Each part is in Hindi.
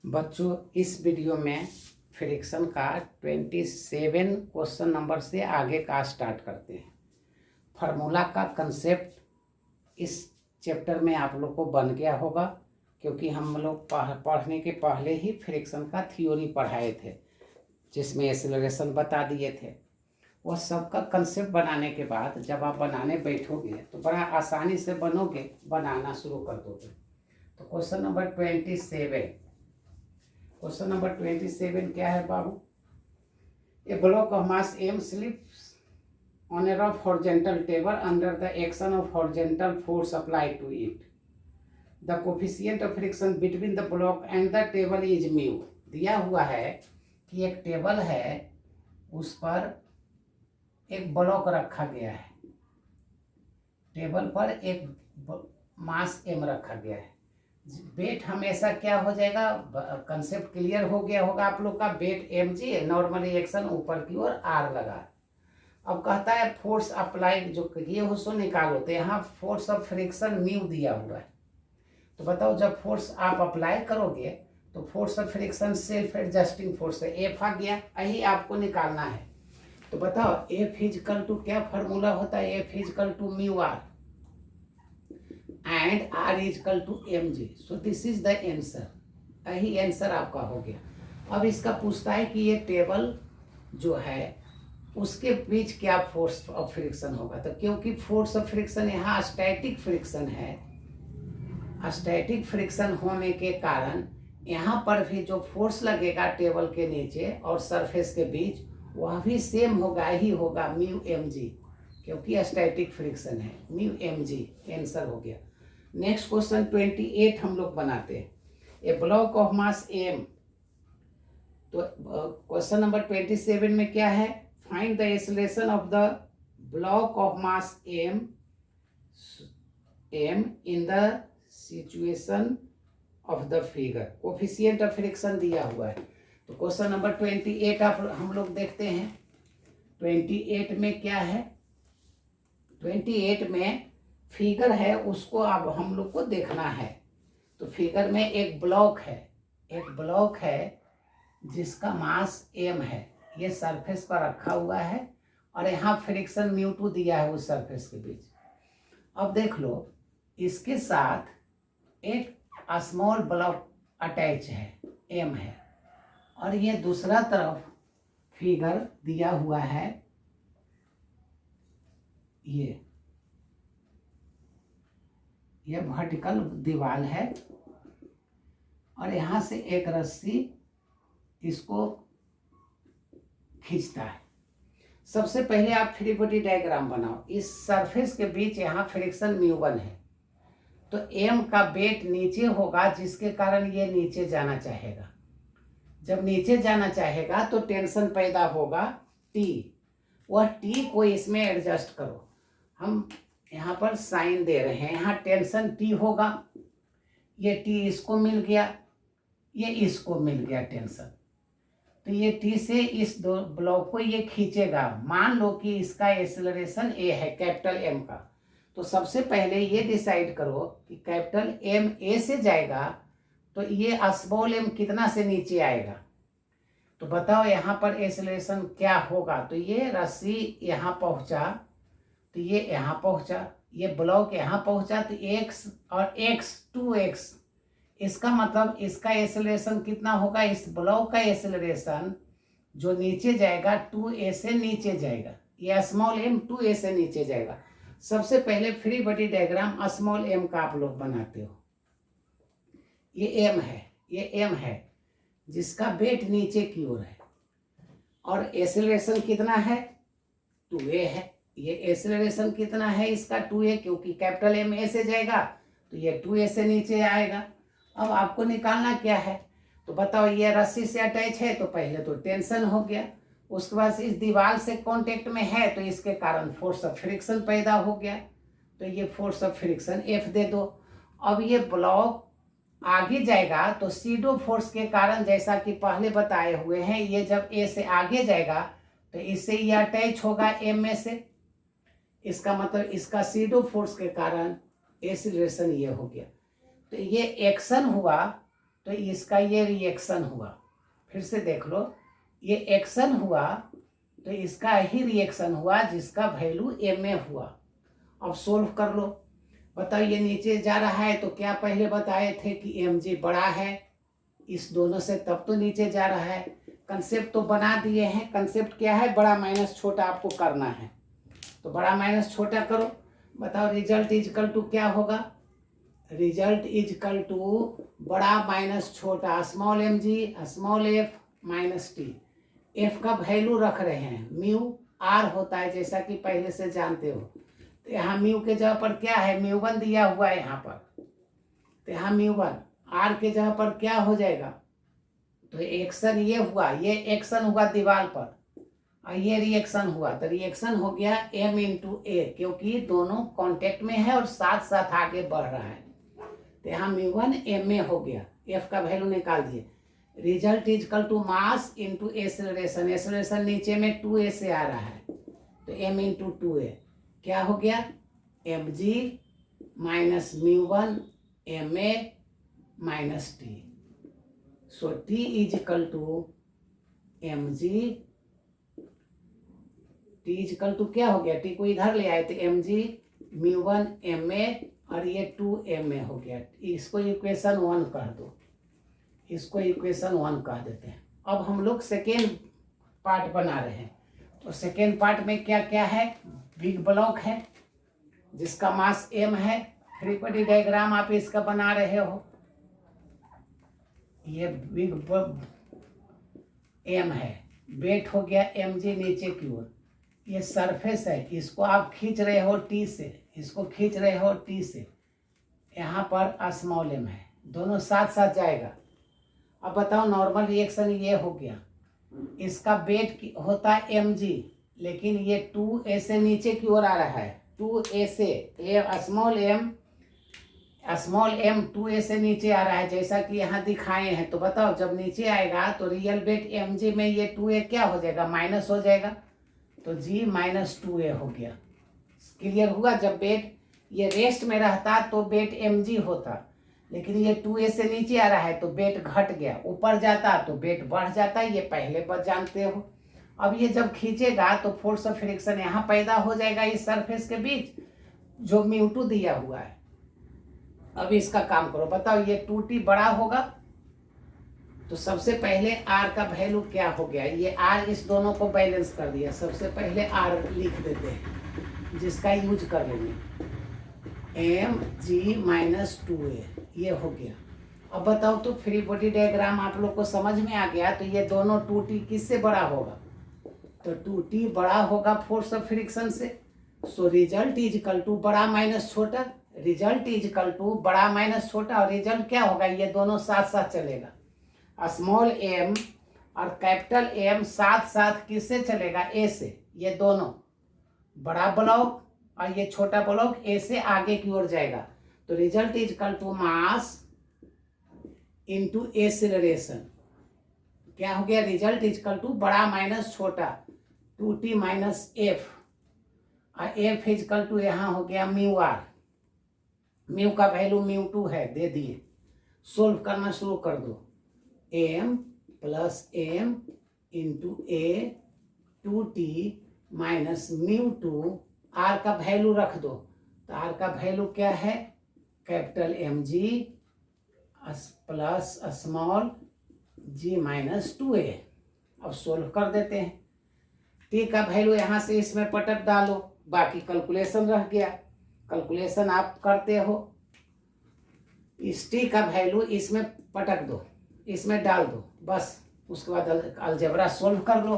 बच्चों, इस वीडियो में फ्रिक्शन का 27 क्वेश्चन नंबर से आगे का स्टार्ट करते हैं। फार्मूला का कंसेप्ट इस चैप्टर में आप लोग को बन गया होगा, क्योंकि हम लोग पढ़ने के पहले ही फ्रिक्शन का थ्योरी पढ़ाए थे, जिसमें एक्सेलरेशन बता दिए थे। वह सबका कंसेप्ट बनाने के बाद जब आप बनाने बैठोगे तो बड़ा आसानी से बनाना शुरू कर दोगे। तो क्वेश्चन नंबर 27 क्या है बाबू? A block of mass m slips on a rough horizontal table under the action of horizontal force applied to it. The coefficient of friction between the block and the table is mu. दिया हुआ है कि एक टेबल है, उस पर एक ब्लॉक रखा गया है, टेबल पर एक मास m रखा गया है। वेट हमेशा क्या हो जाएगा? कंसेप्ट क्लियर हो गया होगा आप लोग का। वेट mg, नॉर्मली एक्शन ऊपर की ओर r लगा। अब कहता है फोर्स अप्लाइड जो किए हो सो निकालो। तो यहाँ फोर्स ऑफ फ्रिक्शन म्यू दिया हुआ है। तो बताओ, जब फोर्स आप अप्लाई करोगे तो force of friction self adjusting force है, एफ आ गया, यही आपको निकालना है। तो बताओ एफ इजकल टू क्या फॉर्मूला होता है? F is equal to mu R and r is equal to mg। So this is the answer. यही आंसर आपका हो गया। अब इसका पूछता है कि ये टेबल जो है उसके बीच क्या फोर्स ऑफ फ्रिक्शन होगा। तो क्योंकि फोर्स ऑफ फ्रिक्शन यहाँ स्टैटिक फ्रिक्शन है, स्टैटिक फ्रिक्शन होने के कारण यहाँ पर भी जो फोर्स लगेगा टेबल के नीचे और सरफेस के बीच, वह भी सेम होगा ही होगा, म्यू mg, क्योंकि स्टैटिक फ्रिक्शन है। म्यू mg आंसर हो गया। नेक्स्ट क्वेश्चन 28 हम लोग बनाते हैं। ए ब्लॉक ऑफ मास m। तो क्वेश्चन नंबर 27 में क्या है? Find the acceleration of the block of mass m in the situation of the figure. Coefficient of friction दिया हुआ है। तो क्वेश्चन नंबर 28 हम लोग देखते हैं। 28 में क्या है? 28 में फिगर है, उसको अब हम लोग को देखना है। तो फिगर में एक ब्लॉक है, जिसका मास m है, ये सरफेस पर रखा हुआ है और यहाँ फ्रिक्शन म्यू2 दिया है उस सरफेस के बीच। अब देख लो, इसके साथ एक स्मॉल ब्लॉक अटैच है, m है, और ये दूसरा तरफ फिगर दिया हुआ है, ये वर्टिकल दीवार है और यहाँ से एक रस्सी इसको खींचता है। सबसे पहले आप फ्री बॉडी डायग्राम बनाओ। इस सरफेस के बीच यहाँ फ्रिक्शन म्यू1 है, तो m का वेट नीचे होगा, जिसके कारण ये नीचे जाना चाहेगा। जब नीचे जाना चाहेगा तो टेंशन पैदा होगा T। वह T को इसमें एडजस्ट करो। हम यहाँ पर साइन दे रहे हैं, यहाँ टेंशन T होगा, ये T इसको मिल गया, ये इसको मिल गया टेंशन। तो ये T से इस दो ब्लॉक को ये खींचेगा। मान लो कि इसका एक्सेलरेशन A है, कैपिटल M का। तो सबसे पहले ये डिसाइड करो कि कैपिटल M A से जाएगा तो ये स्मॉल m कितना से नीचे आएगा। तो बताओ यहाँ पर एक्सेलरेशन क्या होगा। तो ये रस्सी यहाँ पहुँचा, तो ये यहाँ पहुँचा, ये ब्लॉक यहाँ पहुँचा, तो x और x 2x, इसका मतलब इसका एक्सेलरेशन कितना होगा? इस ब्लॉक का एक्सेलरेशन जो नीचे जाएगा 2a से नीचे जाएगा, ये स्मॉल m 2a से नीचे जाएगा। सबसे पहले free body diagram small m का आप लोग बनाते हो। ये m है, ये m है जिसका वेट नीचे की ओर है और एक्सेलरेशन कितना है? 2a है। ये एक्सेलरेशन कितना है इसका? 2a, क्योंकि कैपिटल M A से जाएगा तो ये 2a से नीचे आएगा। अब आपको निकालना क्या है? तो बताओ, ये रस्सी से अटैच है तो पहले तो टेंशन हो गया, उसके बाद इस दीवार से कांटेक्ट में है तो इसके कारण फोर्स ऑफ फ्रिक्शन पैदा हो गया। तो ये फोर्स ऑफ फ्रिक्शन F दे दो। अब ये ब्लॉक आगे जाएगा तो सीडो फोर्स के कारण, जैसा कि पहले बताए हुए हैं, ये जब A से आगे जाएगा तो इससे ये अटैच होगा M में से। इसका मतलब इसका सीडो फोर्स के कारण एक्सीलरेशन ये हो गया। तो ये एक्शन हुआ तो इसका ये रिएक्शन हुआ। फिर से देख लो, ये एक्शन हुआ तो इसका ही रिएक्शन हुआ जिसका वैल्यू एम ए हुआ। अब सोल्व कर लो, बताओ ये नीचे जा रहा है तो क्या पहले बताए थे कि एम जी बड़ा है इस दोनों से, तब तो नीचे जा रहा है। कंसेप्ट तो बना दिए हैं, कंसेप्ट क्या है, बड़ा माइनस छोटा आपको करना है, तो बड़ा माइनस छोटा करो। बताओ रिजल्ट इजकल टू क्या होगा, रिजल्ट इजकल टू बड़ा माइनस छोटा, small M G small F minus T. F का वैल्यू रख रहे हैं, म्यू आर होता है जैसा कि पहले से जानते हो। तो यहाँ म्यू के जगह पर क्या है, म्यू वन दिया हुआ है यहाँ पर, तो यहाँ म्यू वन, आर के जगह पर क्या हो जाएगा, तो एक्शन ये हुआ, ये एक्शन हुआ दीवार पर और ये रिएक्शन हुआ, तो रिएक्शन हो गया एम इंटू ए, क्योंकि दोनों कांटेक्ट में है और साथ साथ आगे बढ़ रहा है। तो यहाँ म्यू वन एम ए हो गया, एफ का वैल्यू निकाल दिए। Result is equal to mass into acceleration, acceleration नीचे में 2a से आ रहा है, तो m इंटू 2a क्या हो गया, M ji minus mu one M A minus T. So T is equal to M G, T is equal to क्या हो गया, टी को इधर ले आए तो M G mu one M A और ये 2ma हो गया। इसको इक्वेशन 1 कह दो, इसको इक्वेशन 1 कह देते हैं। अब हम लोग सेकेंड पार्ट बना रहे हैं, तो सेकेंड पार्ट में क्या क्या है, बिग ब्लॉक है जिसका मास m है, फ्री बॉडी डायग्राम आप इसका बना रहे हो, ये बिग m है, वेट हो गया mg नीचे की ओर, ये सरफेस है, इसको आप खींच रहे हो t से, इसको खींच रहे हो t से, यहाँ पर स्मॉल m है, दोनों साथ साथ जाएगा। अब बताओ नॉर्मल रिएक्शन ये हो गया, इसका वेट होता है mg, लेकिन ये 2a से नीचे की ओर आ रहा है, 2a से स्मॉल m 2a से नीचे आ रहा है जैसा कि यहाँ दिखाए हैं। तो बताओ जब नीचे आएगा तो रियल वेट mg में ये 2a क्या हो जाएगा, माइनस हो जाएगा, तो g माइनस 2a हो गया। क्लियर हुआ, जब वेट ये रेस्ट में रहता तो वेट mg होता, लेकिन ये 2a से नीचे आ रहा है तो वेट घट गया, ऊपर जाता तो वेट बढ़ जाता, ये पहले बात जानते हो। अब ये जब खींचेगा तो फोर्स ऑफ फ्रिक्शन यहाँ पैदा हो जाएगा इस सरफेस के बीच जो म्यू टू दिया हुआ है। अब इसका काम करो, बताओ ये 2t बड़ा होगा तो सबसे पहले r का वैल्यू क्या हो गया, ये r इस दोनों को बैलेंस कर दिया, सबसे पहले r लिख देते हैं जिसका यूज कर लेंगे, एम जी माइनस 2a, ये हो गया। अब बताओ तो फ्री बॉडी डायग्राम आप लोग को समझ में आ गया, तो ये दोनों 2t किससे बड़ा होगा, तो 2t बड़ा होगा फोर्स ऑफ फ्रिक्शन से। So result is equal to बड़ा माइनस छोटा, रिजल्ट इज इक्वल टू बड़ा माइनस छोटा, और रिजल्ट क्या होगा, ये दोनों साथ साथ चलेगा, स्मॉल m और कैपिटल M साथ साथ किससे चलेगा, a से, ये दोनों बड़ा ब्लॉक और ये छोटा ब्लॉक a से आगे की ओर जाएगा। तो result is equal to mass into acceleration, क्या हो गया, रिजल्ट इज इक्वल टू बड़ा माइनस छोटा 2t माइनस एफ, और एफ इज इक्वल टू यहाँ हो गया म्यू आर, म्यू का वैल्यू म्यू टू है, दे दिए। सोल्व करना शुरू कर दो, M plus M into A 2t minus mu two, R का वैल्यू रख दो, तो आर का वैल्यू क्या है, कैपिटल एम जी प्लस स्मॉल जी माइनस 2a। अब सोल्व कर देते हैं, टी का वैल्यू यहाँ से इसमें पटक डालो, बाकी कैलकुलेशन रह गया, कैलकुलेशन आप करते हो, इस टी का वैल्यू इसमें पटक दो, इसमें डाल दो, बस उसके बाद अलजेब्रा सोल्व कर लो,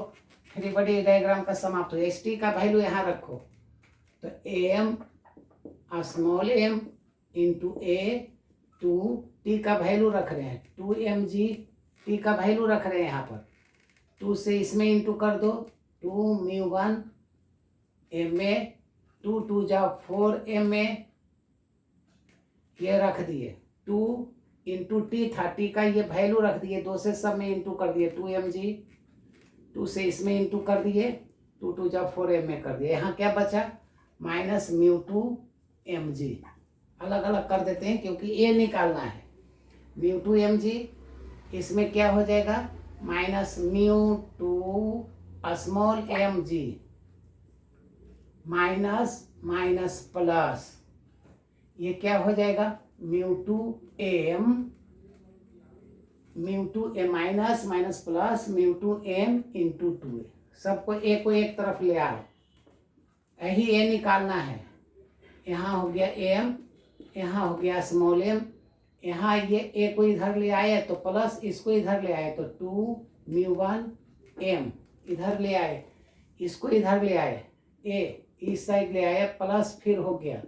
फ्री बॉडी डायग्राम का समाप्त हो। एस टी का वैल्यू यहाँ रखो, तो M small M into A 2t का वैल्यू रख रहे हैं 2mg, t का वैल्यू रख रहे हैं यहाँ पर, 2 से इसमें इंटू कर दो, 2 म्यू 1 ma, 2 2 जाओ 4ma, ये रख दिए, 2 इंटू टी था, टी का ये वैल्यू रख दिए, 2 से सब में इंटू कर दिए 2mg, 2 से इसमें इंटू कर दिए, 2 2 जाओ 4ma कर दिए, यहाँ क्या बचा माइनस म्यू 2 mg, अलग अलग कर देते हैं क्योंकि ए निकालना है, म्यू 2 mg इसमें क्या हो जाएगा, minus mu two small M G minus minus plus, ये क्या हो जाएगा, mu two m minus minus plus mu two m into two a. सबको ए को एक तरफ ले आओ, यही ए निकालना है। यहाँ हो गया एम, यहाँ हो गया स्मॉल एम, यहाँ ये ए को इधर ले आए तो प्लस, इसको इधर ले आए तो टू म्यू वन एम, इधर ले आए, इसको इधर ले आए, ए इस साइड ले आए प्लस, फिर हो गया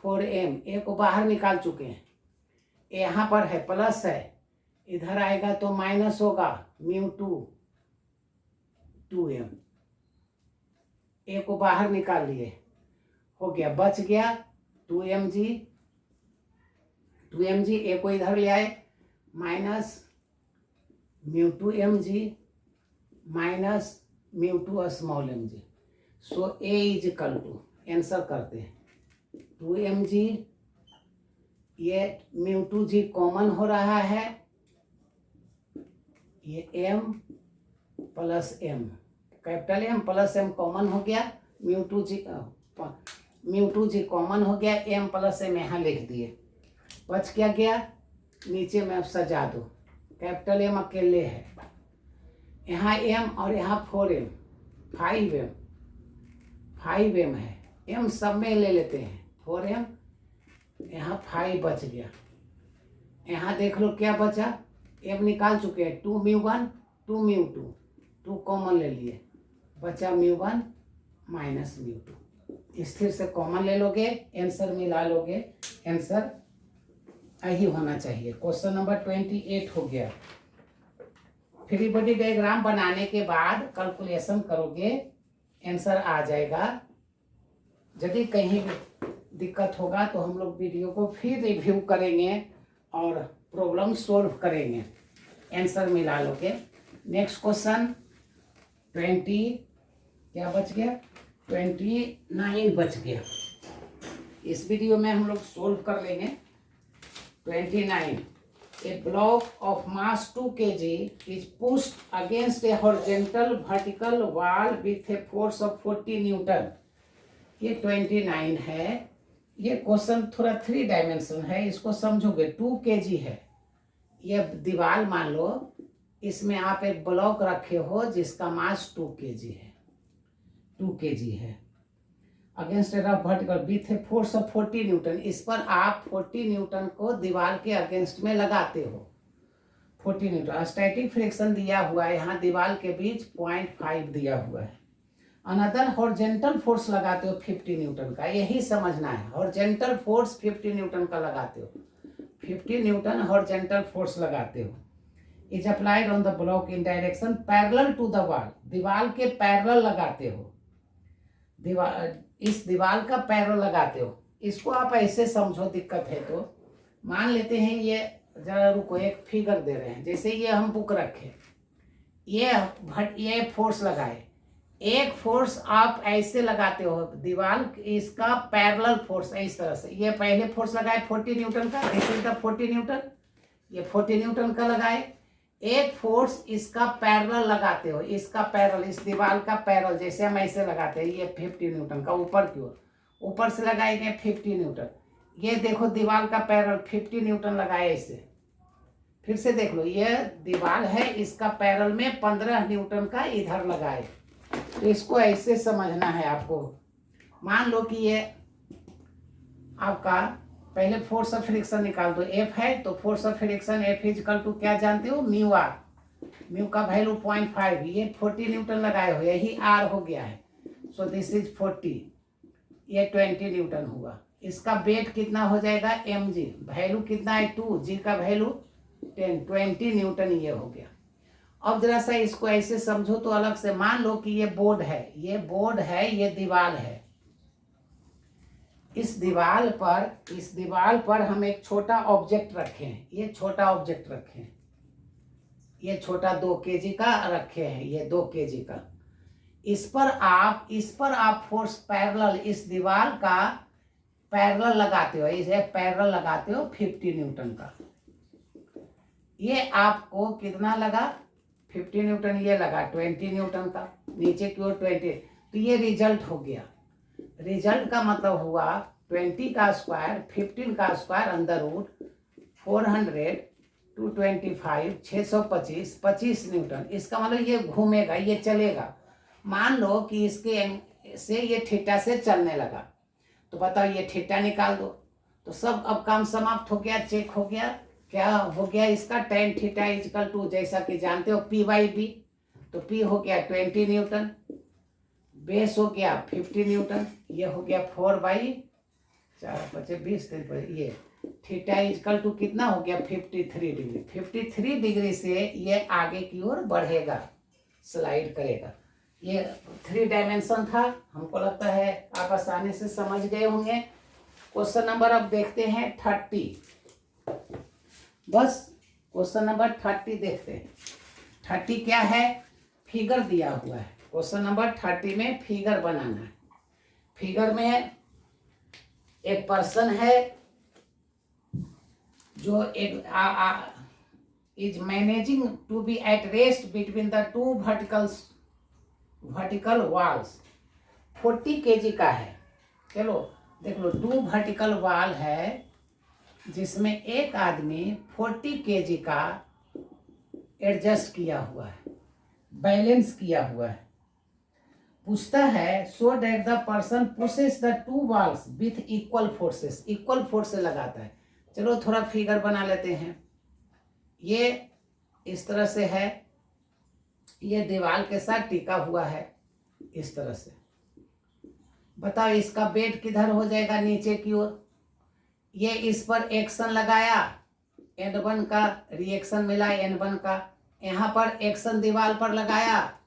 4m, ए को बाहर निकाल चुके हैं, यहाँ पर है प्लस है, इधर आएगा तो माइनस होगा म्यू टू 2m, ए को बाहर निकाल लिए, हो गया, बच गया 2mg, ए को इधर ले आए minus mu two mg minus mu two small mg। So A is equal to, answer करते हैं 2mg, ये म्यू टू जी कॉमन हो रहा है, ये m plus m, capital M plus m common हो गया, म्यू टू जी कॉमन हो गया, m प्लस m यहाँ लिख दिए, बच क्या गया, नीचे में अब सजा दो, कैपिटल M अकेले है, यहाँ m और यहाँ 4m 5m है, m सब में ले लेते हैं 4m, यहाँ 5 बच गया, यहाँ देख लो क्या बचा, m निकाल चुके हैं, 2 म्यू 1 2 म्यू 2 कॉमन ले लिए, बचा म्यू 1 माइनस म्यू 2, स्थिर से कॉमन ले लोगे, आंसर मिला लोगे, आंसर यही होना चाहिए। क्वेश्चन नंबर 28 हो गया। फ्री बॉडी डायग्राम बनाने के बाद कैलकुलेशन करोगे, आंसर आ जाएगा। यदि कहीं दिक्कत होगा तो हम लोग वीडियो को फिर रिव्यू करेंगे और प्रॉब्लम सॉल्व करेंगे, आंसर मिला लोगे। नेक्स्ट क्वेश्चन 20 क्या बच गया, 29 बच गया, इस वीडियो में हम लोग सोल्व कर लेंगे। 29, a block of mass 2 kg is pushed against a horizontal vertical wall with a force of 40 Newton. ये 29 है। ये क्वेश्चन थोड़ा 3 डायमेंशन है, इसको समझोगे। 2 kg है, ये दीवार मान लो, इसमें आप एक ब्लॉक रखे हो जिसका मास 2 kg है, 2 kg है, against A rough vertical with a force of 40 Newton. इस पर आप 40 न्यूटन को दीवार के अगेंस्ट में लगाते हो, 40 न्यूटन। स्टैटिक फ्रिक्शन दिया हुआ है, यहाँ दीवार के बीच 0.5 दिया हुआ है। अनदर हॉरिजॉन्टल फोर्स लगाते हो 50 न्यूटन का, यही समझना है। हॉरिजॉन्टल फोर्स 50 न्यूटन का लगाते हो, 50 न्यूटन हॉरिजॉन्टल फोर्स लगाते हो। Is applied on the block in direction parallel to the wall, दीवार के पैरेलल लगाते हो, इस दीवार का पैरेलल लगाते हो। इसको आप ऐसे समझो, दिक्कत है तो मान लेते हैं, ये जरा रुको, एक फिगर दे रहे हैं, जैसे ये हम बुक रखे, ये फोर्स लगाए, एक फोर्स आप ऐसे लगाते हो दीवार, इसका पैरेलल फोर्स इस तरह से, ये पहले फोर्स लगाए 40 न्यूटन का, दिस इज द 40 न्यूटन, ये 40 न्यूटन का लगाए। एक फोर्स इसका पैरेलल लगाते हो, इसका पैरेलल, इस दीवार का पैरेलल, जैसे हम ऐसे लगाते हैं, ये 50 न्यूटन का ऊपर की ओर, ऊपर से लगाएंगे 50 न्यूटन। ये देखो दीवार का पैरेलल 50 न्यूटन लगाए ऐसे, फिर से देख लो, ये दीवार है, इसका पैरेलल में 15 न्यूटन का इधर लगाए। तो इसको ऐसे समझना है आपको। मान लो कि ये आपका, पहले फोर्स ऑफ फ्रिक्शन निकाल दो, एफ है तो force of friction F equal to क्या जानते हो, म्यू आर, म्यू का वैल्यू 0.5, ये 40 न्यूटन लगाए हो, यही आर हो गया है। सो दिस इज 40, ये 20 न्यूटन हुआ। इसका वेट कितना हो जाएगा, एम जी, वैल्यू कितना है 2, जी का वैल्यू 10, 20 न्यूटन ये हो गया। अब जरा सा इसको ऐसे समझो तो अलग से, मान लो कि ये बोर्ड है, ये बोर्ड है, ये दीवार है, इस दीवार पर हम एक छोटा ऑब्जेक्ट रखें, ये छोटा ऑब्जेक्ट रखें, ये छोटा 2 kg का रखे हैं, ये 2 kg का। इस पर आप फोर्स पैरेलल, इस दीवार का पैरेलल लगाते हो, इसे पैरेलल लगाते हो 50 न्यूटन का। ये आपको कितना लगा 50 न्यूटन, ये लगा 20 न्यूटन का, नीचे की ओर 20। तो ये रिजल्ट हो गया। रिजल्ट का मतलब हुआ 20 का स्क्वायर 15 का square under root 400 to 25 625 25 newton. इसका मतलब ये घूमेगा, ये चलेगा। मान लो कि इसके से ये थीटा से चलने लगा, तो बताओ ये थीटा निकाल दो। तो सब अब काम समाप्त हो गया, चेक हो गया। क्या हो गया इसका tan थीटा इजकल टू, जैसा कि जानते हो P/B। तो P हो गया 20 न्यूटन, बेस हो गया 50 न्यूटन, ये हो गया 4/4 20 ये थीटा इजकल टू कितना हो गया 53 डिग्री। 53 डिग्री से ये आगे की ओर बढ़ेगा, स्लाइड करेगा। ये 3 डायमेंशन था। हमको लगता है आप आसानी से समझ गए होंगे। क्वेश्चन नंबर अब देखते हैं 30। बस क्वेश्चन नंबर 30 देखते हैं। 30 क्या है, फिगर दिया हुआ है। क्वेश्चन नंबर 30 में फिगर बनाना है। फिगर में एक पर्सन है जो एक is managing to be at rest between the 2 vertical walls. 40 kg का है। चलो देख लो, 2 वर्टिकल वॉल है जिसमें एक आदमी 40 kg का एडजस्ट किया हुआ है, बैलेंस किया हुआ है। पूछता है so that the person pushes the 2 walls with equal forces. Equal force से लगाता है। चलो थोड़ा फिगर बना लेते हैं। ये इस तरह से है, ये दीवार के साथ टिका हुआ है इस तरह से। बताओ इसका वेट किधर हो जाएगा, नीचे की ओर। ये इस पर एक्शन लगाया, N1 का रिएक्शन मिला, N1 का। यहाँ पर एक्शन दीवार पर लगाया,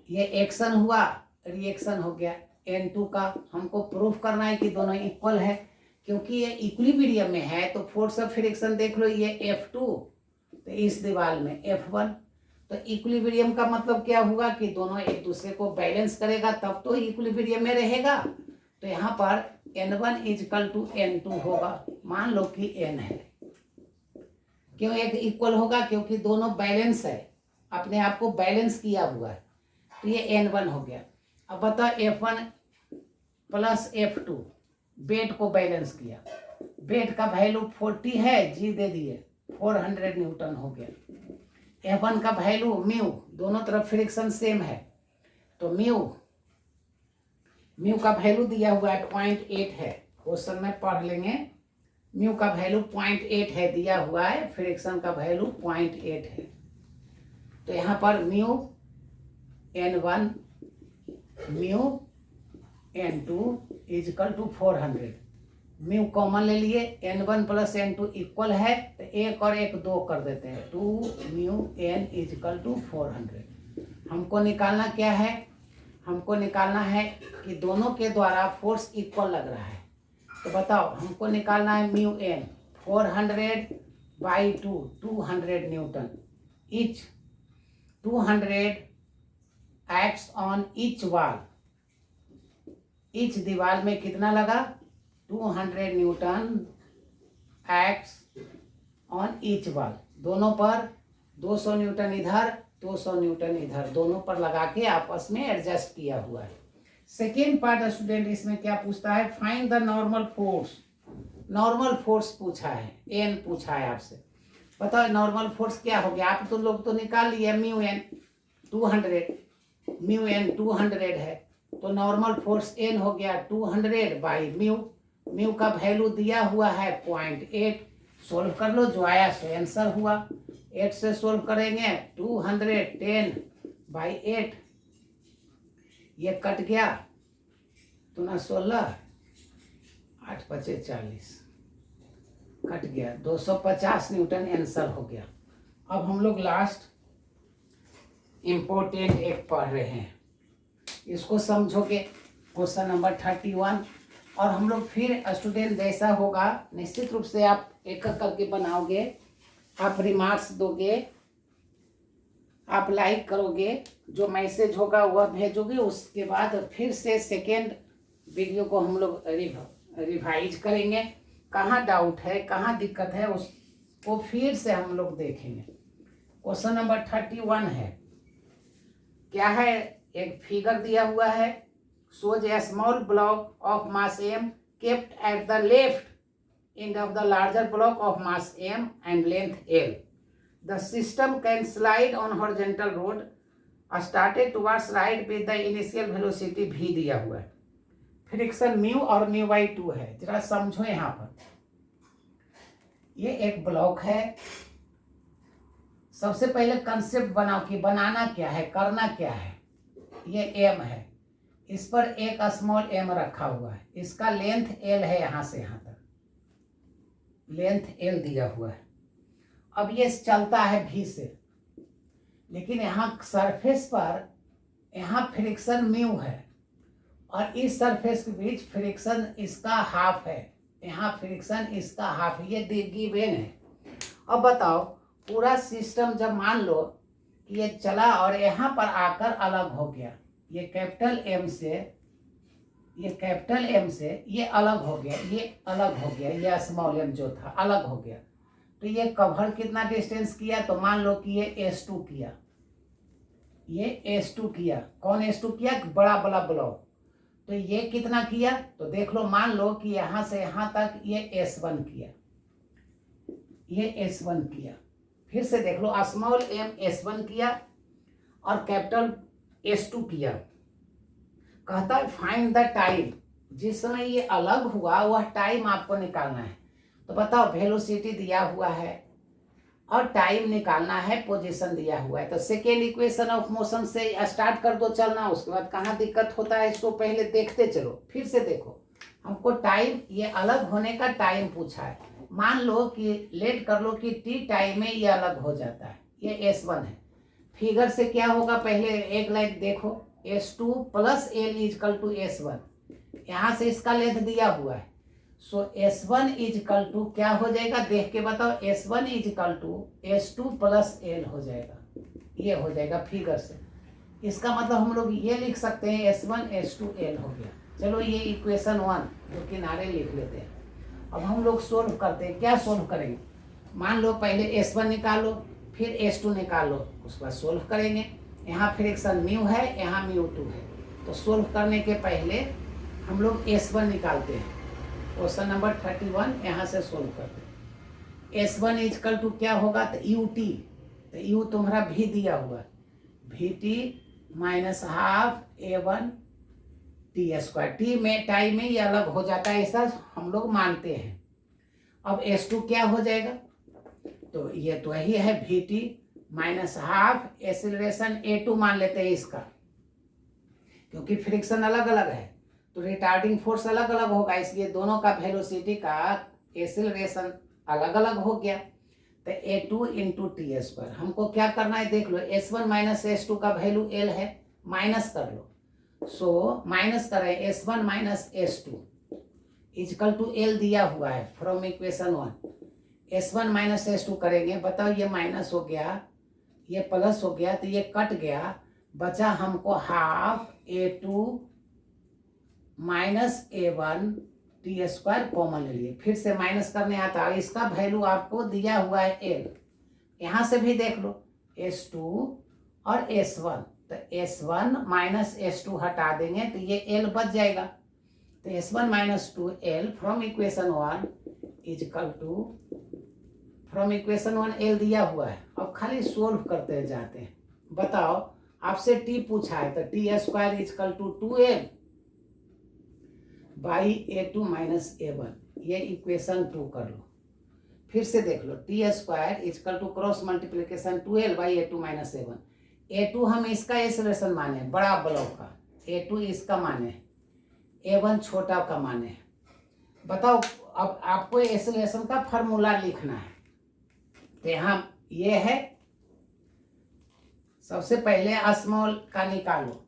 ये एक्शन हुआ, रिएक्शन हो गया N2 का। हमको प्रूफ करना है कि दोनों इक्वल है, क्योंकि ये इक्विलिब्रियम में है। तो फोर्स ऑफ फ्रिक्शन देख लो, ये F2, तो इस दीवार में F1। तो इक्विलिब्रियम का मतलब क्या हुआ कि दोनों एक दूसरे को बैलेंस करेगा, तब तो इक्विलिब्रियम में रहेगा। तो यहाँ पर N1 इजकल टू N2 होगा। मान लो कि N है, क्यों एक इक्वल होगा, क्योंकि दोनों बैलेंस है, अपने आप को बैलेंस किया हुआ है। तो ये N1 हो गया। अब बताओ F1 प्लस F2, वेट को बैलेंस किया। वेट का वैल्यू 40 है, जी दे दिए, 400 न्यूटन हो गया। F1 का वैल्यू म्यू, दोनों तरफ फ्रिक्शन सेम है, तो म्यू का वैल्यू दिया हुआ है 0.8 है। क्वेश्चन में पढ़ लेंगे। म्यू का वैल्यू 0.8 है दिया हुआ है, फ्रिक्शन का वैल्यू 0.8 है। तो यहाँ पर mu N1 mu N2 is equal to 400। Mu common ले लिए, N1 प्लस N2 इक्वल है, तो एक और एक 2 कर देते हैं, 2 म्यू N इजकल टू 400। हमको निकालना क्या है, हमको निकालना है कि दोनों के द्वारा फोर्स इक्वल लग रहा है। तो बताओ हमको निकालना है mu N 400/2 200 Newton. Each 200 acts on each wall. Each दीवार में कितना लगा, 200 Newton acts on each wall. दोनों पर 200 न्यूटन इधर, 200 न्यूटन इधर, दोनों पर लगा के आपस में एडजस्ट किया हुआ है। सेकेंड पार्ट स्टूडेंट इसमें क्या पूछता है, find the normal force. Normal force पूछा है, एन पूछा है आपसे। बताओ नॉर्मल फोर्स क्या हो गया, आप तो लोग तो निकाल लिए। म्यू एन 200, म्यू एन 200 है, तो नॉर्मल फोर्स एन हो गया 200/म्यू। म्यू का वैल्यू दिया हुआ है 0.8। सोल्व कर लो, जो आया सो आंसर हुआ। 8 से सोल्व करेंगे, 210/8, ये कट गया, तो ना 16 8×5 = 40 कट गया, 250 न्यूटन आंसर हो गया। अब हम लोग लास्ट इम्पोर्टेंट एक पढ़ रहे हैं, इसको समझोगे, क्वेश्चन नंबर 31। और हम लोग फिर स्टूडेंट जैसा होगा निश्चित रूप से आप एक एक करके बनाओगे, आप रिमार्क्स दोगे, आप लाइक करोगे, जो मैसेज होगा वह भेजोगे। उसके बाद फिर से सेकेंड वीडियो को हम लोग रिवाइज करेंगे, कहाँ डाउट है, कहाँ दिक्कत है, वो फिर से हम लोग देखेंगे। क्वेश्चन नंबर 31 है, क्या है, एक फिगर दिया हुआ है, shows a small block of mass m kept at the left end of the larger block of mass m and length l. The system can slide on horizontal road started towards right with the initial velocity v दिया हुआ है। फ्रिक्शन म्यू और म्यू बाई 2 है। जरा समझो यहाँ पर, ये एक ब्लॉक है। सबसे पहले कंसेप्ट बनाओ कि बनाना क्या है, करना क्या है। ये एम है, इस पर एक स्मॉल एम रखा हुआ है, इसका लेंथ एल है, यहां से यहां तक लेंथ एल दिया हुआ है। अब ये चलता है भी से, लेकिन यहाँ सरफेस पर यहाँ फ्रिक्शन म्यू है और इस सरफेस के बीच फ्रिक्शन इसका हाफ है, यहाँ फ्रिक्शन इसका हाफ है, ये गिवन है। अब बताओ, पूरा सिस्टम जब मान लो कि ये चला और यहाँ पर आकर अलग हो गया, ये कैपिटल एम से ये अलग हो गया, ये अलग हो गया, ये स्मॉल एम जो था अलग हो गया, तो ये कवर कितना डिस्टेंस किया, तो मान लो कि ये S2 किया, ये S2 किया। कौन S2 किया? बड़ा बड़ा ब्लॉक। तो ये कितना किया, तो देख लो, मान लो कि यहाँ से यहाँ तक ये S1 किया, ये S1 किया। फिर से देख लो, स्मॉल एम S1 किया और कैपिटल S2 किया। कहता है फाइंड द टाइम, जिस समय ये अलग हुआ वह टाइम आपको निकालना है। तो बताओ, वेलोसिटी दिया हुआ है और टाइम निकालना है, पोजीशन दिया हुआ है। तो सेकेंड इक्वेशन ऑफ मोशन से स्टार्ट कर दो चलना, उसके बाद कहाँ दिक्कत होता है इसको पहले देखते चलो। फिर से देखो, हमको टाइम, ये अलग होने का टाइम पूछा है। मान लो कि लेट कर लो कि टी टाइम में ये अलग हो जाता है, ये S1 है। फिगर से क्या होगा, पहले एक लाइन देखो, S2 plus L is equal to S1, यहाँ से इसका लेंथ दिया हुआ है। सो S1 इजकल टू क्या हो जाएगा, देख के बताओ, S1 is equal to S2 plus L हो जाएगा, ये हो जाएगा फिगर से। इसका मतलब हम लोग ये लिख सकते हैं S1 S2 L हो गया। चलो ये इक्वेशन 1 जो किनारे लिख लेते हैं। अब हम लोग सोल्व करते हैं। क्या सोल्व करेंगे, मान लो पहले S1 निकालो, फिर S2 निकालो, उसके बाद सोल्व करेंगे। यहाँ फ्रिक्शन म्यू है, यहाँ म्यू 2 है, तो सोल्व करने के पहले हम लोग S1 निकालते हैं। क्वेश्चन नंबर 31 यहाँ से सोल्व करते हैं। S1 इजकल टू क्या होगा, तो UT, तो U तुम्हारा भी दिया हुआ है, VT minus half A1 T²। T में टाइम में ये अलग हो जाता है, ऐसा हम लोग मानते हैं। अब S2 क्या हो जाएगा, तो ये तो यही है, VT minus half acceleration A2 मान लेते हैं इसका, क्योंकि फ्रिक्शन अलग अलग है तो रिटार्डिंग फोर्स अलग अलग होगा, इसलिए दोनों का वेलोसिटी का एक्सीलरेशन अलग अलग हो गया। तो A2 इंटू T²। हमको क्या करना है, देख लो, S1 माइनस S2 का वैल्यू L है, माइनस कर लो। सो माइनस करें, S1 minus S2 is equal to L दिया हुआ है from equation 1। S1 minus S2 करेंगे, बताओ, ये माइनस हो गया, ये प्लस हो गया, तो ये कट गया, बचा हमको half A2 minus A1 T² common ले लिए। फिर से माइनस करने आता है, इसका वैल्यू आपको दिया हुआ है L। यहाँ से भी देख लो, S2 और S1, तो S1 माइनस S2 हटा देंगे तो ये L बच जाएगा। तो S1 minus 2L from equation 1 is equal to, from equation 1 L दिया हुआ है। अब खाली सोल्व करते जाते हैं। बताओ, आपसे T पूछा है, तो T² is equal to 2L by A2 minus A1, ये इक्वेशन 2 कर लो। फिर से देख लो, T² is equal to cross multiplication 2L by A2 minus A1। A2 हम इसका एक्सीलरेशन माने, बड़ा ब्लॉक का, A2 इसका माने, A1 छोटा का माने। बताओ, अब आपको एक्सीलरेशन का फॉर्मूला लिखना है। तो यहाँ ये है, सबसे पहले स्मॉल का निकालो,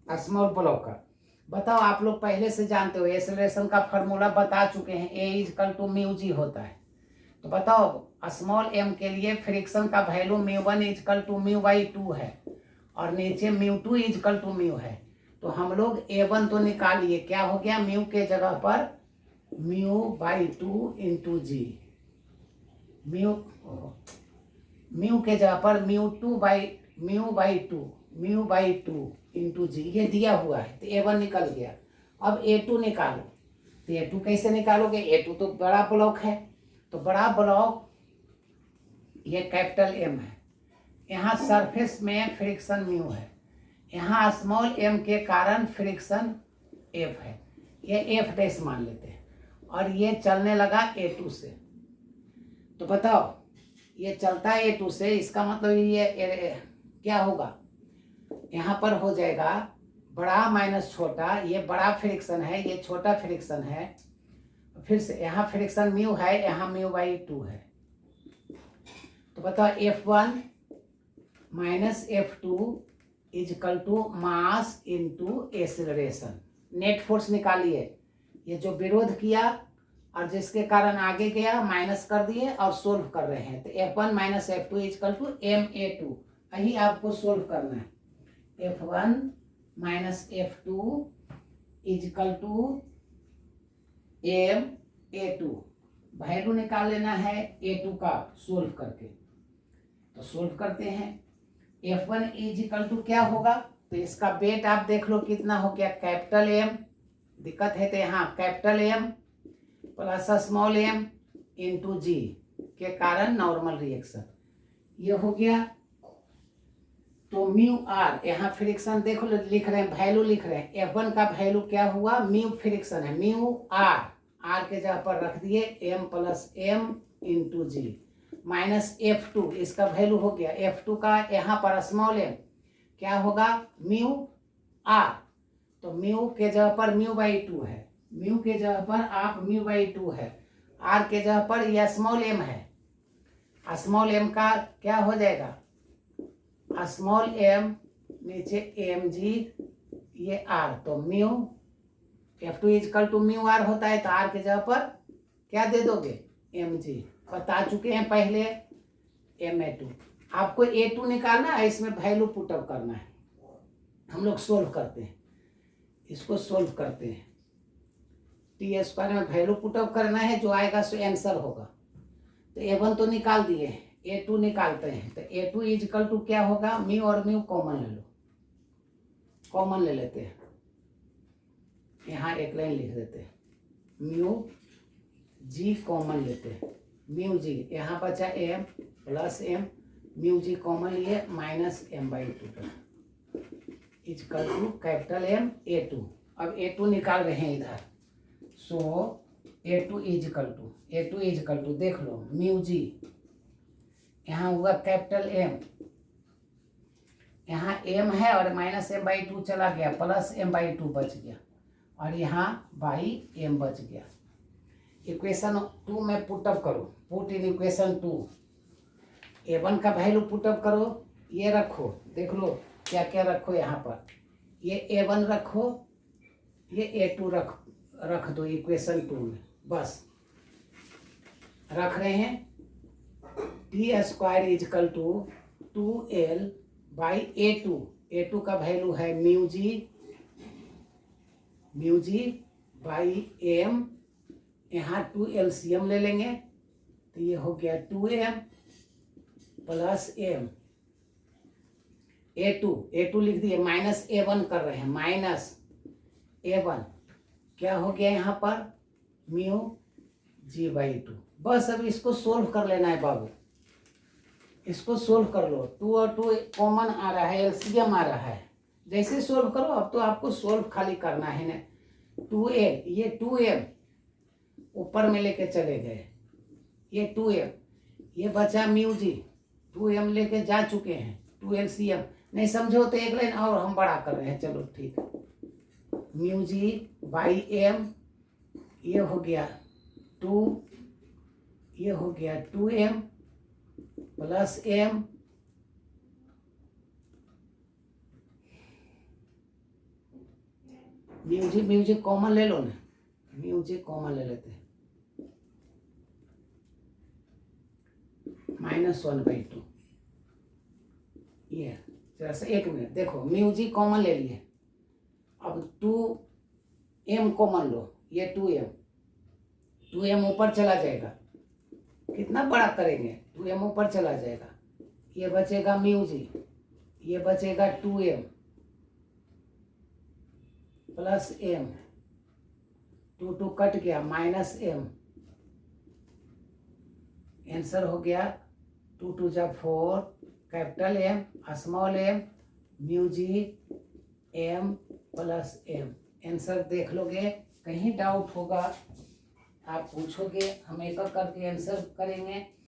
स्मॉल ब्लॉक का। बताओ, आप लोग पहले से जानते हो, एक्सीलरेशन का फॉर्मूला बता चुके हैं, A is equal to mu G होता है। तो बताओ, स्मॉल m के लिए फ्रिक्शन का value μ1 equal to mu by 2 है और नीचे μ2 इजकल टू म्यू है। तो हम लोग A1 तो निकालिए, क्या हो गया, म्यू के जगह पर mu by 2 into G, mu mu के जगह पर mu by two into G, ये दिया हुआ है तो A1 निकल गया। अब A2 निकालो, तो A2 कैसे निकालोगे? A2 तो बड़ा ब्लॉक है, तो बड़ा ब्लॉक ये कैपिटल M है, यहाँ सरफेस में फ्रिक्शन म्यू है, यहाँ स्मॉल m के कारण फ्रिक्शन F है, ये F डैश मान लेते हैं। और ये चलने लगा A2 से, तो बताओ ये चलता है A2 से, इसका मतलब ये क्या होगा? यहाँ पर हो जाएगा बड़ा माइनस छोटा, ये बड़ा फ्रिक्शन है, ये छोटा फ्रिक्शन है। फिर से यहाँ फ्रिक्शन म्यू है, यहाँ म्यू बाई 2 है, तो बताओ F1 माइनस F2 is equal to mass into acceleration. Net force निकालिए, ये जो विरोध किया और जिसके कारण आगे गया माइनस कर दिए और सोल्व कर रहे हैं, तो F1 माइनस F2 इजकल टू ma2, यही आपको सोल्व करना है। F1 माइनस F2 is equal to ma2, value निकाल लेना है A2 का सोल्व करके, तो सोल्व करते हैं। F1 इजकल टू क्या होगा? तो इसका वेट आप देख लो कितना हो गया, कैपिटल M, दिक्कत है तो यहाँ capital M plus small m into g के कारण नॉर्मल रिएक्शन, ये हो गया। तो म्यू आर, यहाँ फ्रिक्शन देखो लिख रहे हैं, वैल्यू लिख रहे हैं। F1 का वैल्यू क्या हुआ? म्यू फ्रिक्शन है, म्यू आर के जगह पर रख दिए m प्लस m इंटू जी माइनस F2, इसका वैल्यू हो गया F2 का यहाँ पर स्मॉल m क्या होगा? म्यू आर, तो म्यू के जगह पर म्यू बाई 2 है, म्यू के जगह पर आप म्यू बाई 2 है, आर के जगह पर यह स्मॉल m है, स्मॉल m का क्या हो जाएगा? स्मॉल m नीचे एम जी, ये आर, तो mu F2 is equal to mu R होता है, तो आर के जगह पर क्या दे दोगे? एम जी, बता चुके हैं पहले ma2। आपको A2 निकालना है, इसमें वैल्यू पुटअप करना है, हम लोग सोल्व करते हैं, इसको सोल्व करते हैं। टी स्क्वायर में वैल्यू पुटअप करना है, जो आएगा सो आंसर होगा। तो A1 तो निकाल दिए, A2 निकालते हैं, तो A2 इजकल टू क्या होगा? म्यू और म्यू कॉमन ले लो, कॉमन ले लेते हैं, यहाँ एक लाइन लिख देते हैं, म्यू जी कॉमन लेते हैं, म्यू जी, यहाँ बचा m plus m, mu G common लिए minus m by 2 is equal to capital M A2। अब A2 निकाल रहे हैं इधर, सो A2 इजकल टू देख लो, म्यू जी यहाँ हुआ कैपिटल M, यहाँ m है और माइनस m बाई 2 चला गया, प्लस m बाई 2 बच गया, और यहाँ बाई m बच गया। इक्वेशन 2 में पुटअप करो, पुट इन इक्वेशन 2, A1 का वैल्यू पुटअप करो, ये रखो, देख लो क्या क्या रखो, यहाँ पर ये A1 रखो, ये A2 रख दो इक्वेशन 2 में, बस रख रहे हैं। T square is equal to 2L by A2 का वैल्यू है म्यू जी बाई m, यहाँ 2 LCM ले लेंगे, तो ये हो गया 2m प्लस m, A2 लिख दिए, माइनस A1 कर रहे हैं, माइनस A1 क्या हो गया यहाँ पर? Mu G by 2। बस अब इसको सोल्व कर लेना है बाबू, इसको सोल्व कर लो। 2 और 2 कॉमन आ रहा है, LCM आ रहा है, जैसे सोल्व करो, अब तो आपको सोल्व खाली करना है ना। 2a, ये 2m ऊपर में लेके चले गए, ये 2m, ये बचा म्यू जी, 2m लेके जा चुके हैं, 2 LCM नहीं समझो तो एक लाइन और हम बड़ा कर रहे हैं, चलो ठीक है। म्यू जी बाई m, ये हो गया 2, ये हो गया 2m plus m, mu G common ले लो ना, म्यू जी कॉमन ले लेते हैं, -1/2, ये जरा सा एक मिनट देखो, म्यू जी कॉमन ले लिए, अब 2m कॉमन लो, ये 2m ऊपर चला जाएगा, कितना बड़ा करेंगे 2m ऊपर चला जाएगा, ये बचेगा म्यू जी, ये बचेगा 2m प्लस m, 2 कट गया माइनस m, आंसर हो गया 2 जा 4 capital M small m mu g m plus m। Answer देख लोगे, कहीं डाउट होगा आप पूछोगे, हम एक एक करके आंसर करेंगे।